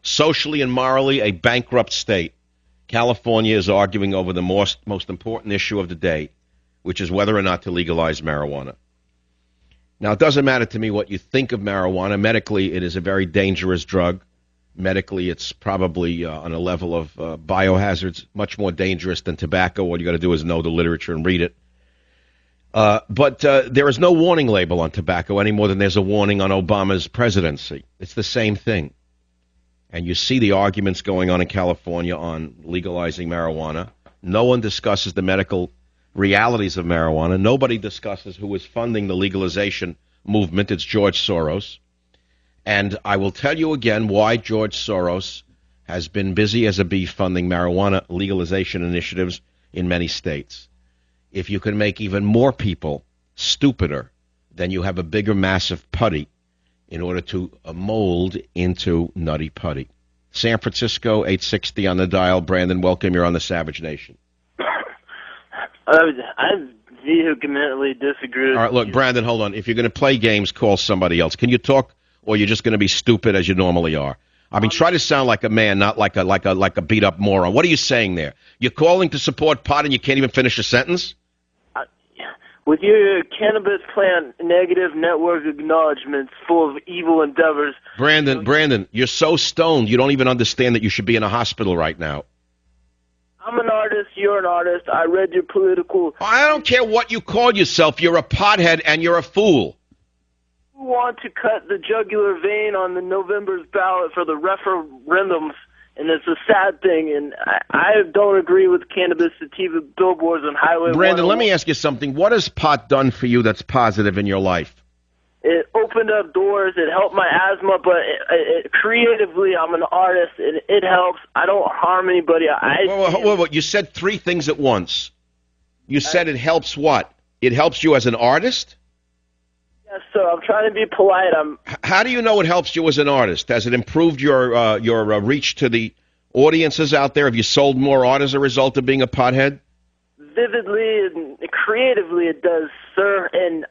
Socially and morally, a bankrupt state. California is arguing over the most important issue of the day, which is whether or not to legalize marijuana. Now, it doesn't matter to me what you think of marijuana. Medically, it is a very dangerous drug. Medically, it's probably on a level of biohazards, much more dangerous than tobacco. All you got to do is know the literature and read it. But there is no warning label on tobacco any more than there's a warning on Obama's presidency. It's the same thing. And you see the arguments going on in California on legalizing marijuana. No one discusses the medical realities of marijuana. Nobody discusses who is funding the legalization movement. It's George Soros. And I will tell you again why George Soros has been busy as a bee funding marijuana legalization initiatives in many states. If you can make even more people stupider, then you have a bigger, massive putty in order to mold into nutty putty. San Francisco, 860 on the dial. Brandon, welcome. You're on the Savage Nation. I vehemently disagree. All right, look, Brandon, hold on. If you're going to play games, call somebody else. Can you talk, or you're just going to be stupid as you normally are? I mean, try to sound like a man, not like a beat-up moron. What are you saying there? You're calling to support pot and you can't even finish a sentence? With your cannabis plant negative network acknowledgments full of evil endeavors. Brandon, you're so stoned you don't even understand that you should be in a hospital right now. I'm an artist, you're an artist. I read your political... I don't care what you call yourself. You're a pothead and you're a fool. You want to cut the jugular vein on the November's ballot for the referendums, and it's a sad thing, and I don't agree with cannabis sativa billboards on Highway 101. Brandon, let me ask you something. What has pot done for you that's positive in your life? It opened up doors. It helped my asthma, but creatively, I'm an artist. It helps. I don't harm anybody. Whoa. You said three things at once. You said it helps what? It helps you as an artist? Yes, sir. I'm trying to be polite. How do you know it helps you as an artist? Has it improved your reach to the audiences out there? Have you sold more art as a result of being a pothead? Vividly and creatively, it does, sir. And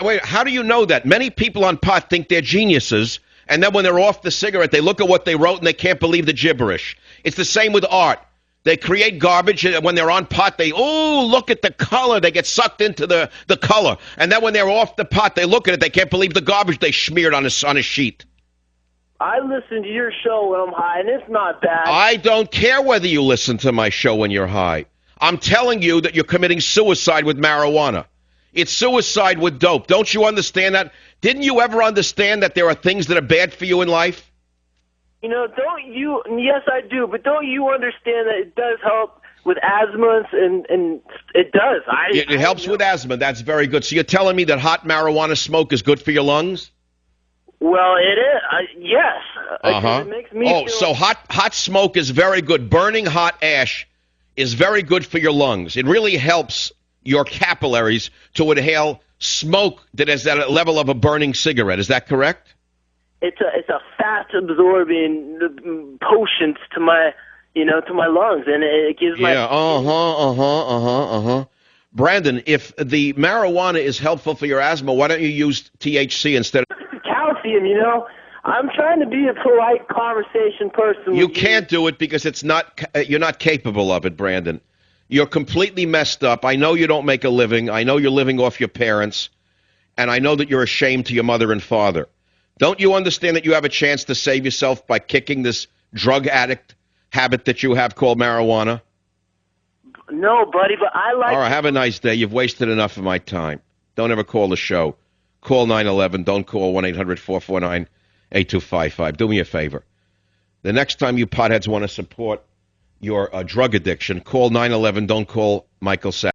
wait. How do you know that? Many people on pot think they're geniuses, and then when they're off the cigarette, they look at what they wrote and they can't believe the gibberish. It's the same with art. They create garbage, and when they're on pot, look at the color. They get sucked into the color. And then when they're off the pot, they look at it. They can't believe the garbage they smeared on a sheet. I listen to your show when I'm high, and it's not bad. I don't care whether you listen to my show when you're high. I'm telling you that you're committing suicide with marijuana. It's suicide with dope. Don't you understand that? Didn't you ever understand that there are things that are bad for you in life? You know, yes, I do, but don't you understand that it does help with asthma, and it does. It helps with asthma. That's very good. So you're telling me that hot marijuana smoke is good for your lungs? Well, it is. Yes. It makes me feel... so hot smoke is very good. Burning hot ash is very good for your lungs. It really helps your capillaries to inhale smoke that is at a level of a burning cigarette. Is that correct? It's a fast absorbing potion to my lungs, and it gives my... Brandon, if the marijuana is helpful for your asthma, why don't you use THC instead of... Calcium, I'm trying to be a polite conversation person. You can't do it because you're not capable of it, Brandon. You're completely messed up. I know you don't make a living. I know you're living off your parents, and I know that you're ashamed to your mother and father. Don't you understand that you have a chance to save yourself by kicking this drug addict habit that you have called marijuana? No, buddy, but I like... All right, have a nice day. You've wasted enough of my time. Don't ever call the show. Call 911. Don't call 1-800-449-8255. Do me a favor. The next time you potheads want to support your drug addiction, call 911. Don't call Michael Savage.